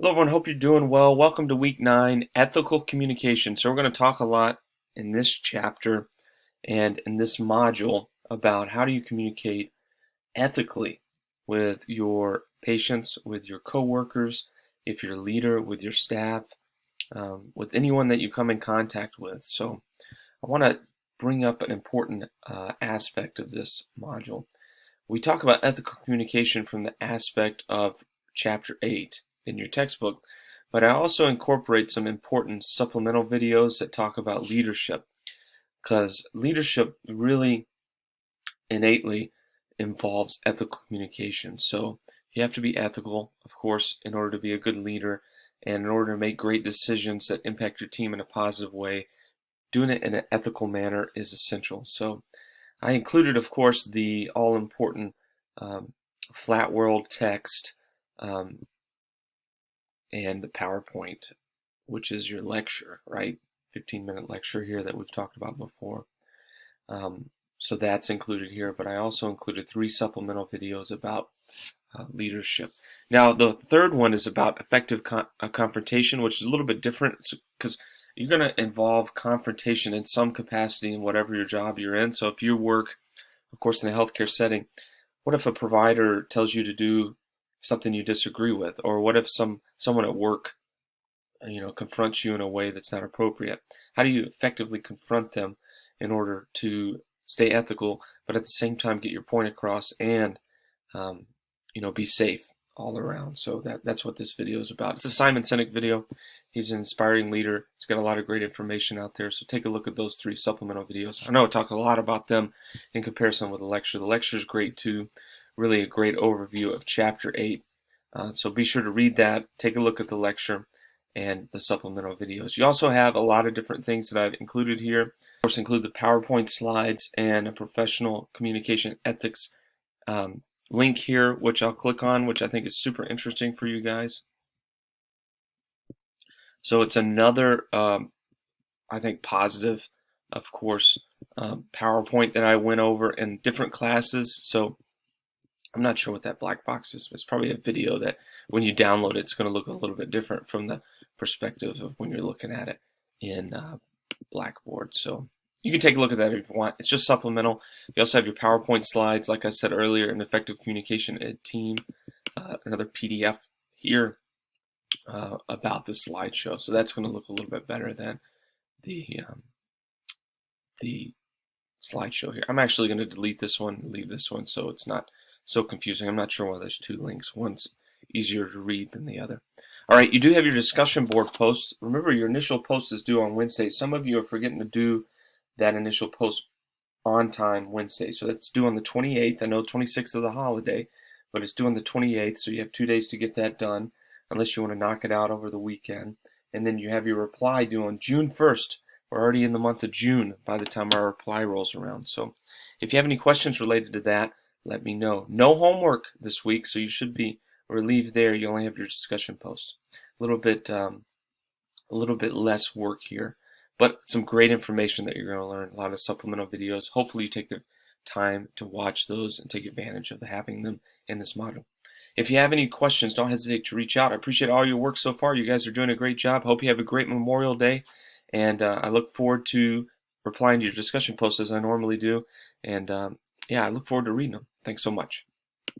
Hello everyone, hope you're doing well. Welcome to week 9, ethical communication. So we're going to talk a lot in this chapter and in this module about how do you communicate ethically with your patients, with your coworkers, if you're a leader, with your staff, with anyone that you come in contact with. So I want to bring up an important aspect of this module. We talk about ethical communication from the aspect of chapter 8 in your textbook, but I also incorporate some important supplemental videos that talk about leadership, because leadership really innately involves ethical communication. So you have to be ethical, of course, in order to be a good leader, and in order to make great decisions that impact your team in a positive way. Doing it in an ethical manner is essential. So I included, of course, the all-important flat world text and the PowerPoint, which is your lecture, right? 15-minute lecture here that we've talked about before. So that's included here, but I also included 3 supplemental videos about leadership. Now, the third one is about effective confrontation, which is a little bit different because you're going to involve confrontation in some capacity in whatever your job you're in. So if you work, of course, in a healthcare setting, what if a provider tells you to do something you disagree with? Or what if someone at work, confronts you in a way that's not appropriate? How do you effectively confront them in order to stay ethical, but at the same time get your point across and be safe all around? So that's what this video is about. It's a Simon Sinek video. He's an inspiring leader. He's got a lot of great information out there. So take a look at those 3 supplemental videos. I know I talk a lot about them in comparison with the lecture. The lecture is great too. Really a great overview of chapter 8. So be sure to read that. Take a look at the lecture and the supplemental videos. You also have a lot of different things that I've included here. Of course, include the PowerPoint slides and a professional communication ethics link here, which I'll click on, which I think is super interesting for you guys. So it's another, I think, positive, of course, PowerPoint that I went over in different classes. So I'm not sure what that black box is, but it's probably a video that when you download it, it's going to look a little bit different from the perspective of when you're looking at it in Blackboard. So you can take a look at that if you want. It's just supplemental. You also have your PowerPoint slides, like I said earlier, an effective communication ed team, another PDF here about the slideshow. So that's going to look a little bit better than the slideshow here. I'm actually going to delete this one, leave this one, so it's not so confusing. I'm not sure why there's 2 links. One's easier to read than the other. All right, you do have your discussion board post. Remember, your initial post is due on Wednesday. Some of you are forgetting to do that initial post on time Wednesday. So that's due on the 28th. I know 26th is the holiday, but it's due on the 28th, so you have 2 days to get that done, unless you want to knock it out over the weekend. And then you have your reply due on June 1st. We're already in the month of June by the time our reply rolls around. So if you have any questions related to that, let me know. No homework this week, so you should be relieved there. You only have your discussion posts. A little bit less work here, but some great information that you're going to learn. A lot of supplemental videos. Hopefully you take the time to watch those and take advantage of having them in this module. If you have any questions, don't hesitate to reach out. I appreciate all your work so far. You guys are doing a great job. Hope you have a great Memorial Day, and I look forward to replying to your discussion posts as I normally do. And yeah, I look forward to reading them. Thanks so much.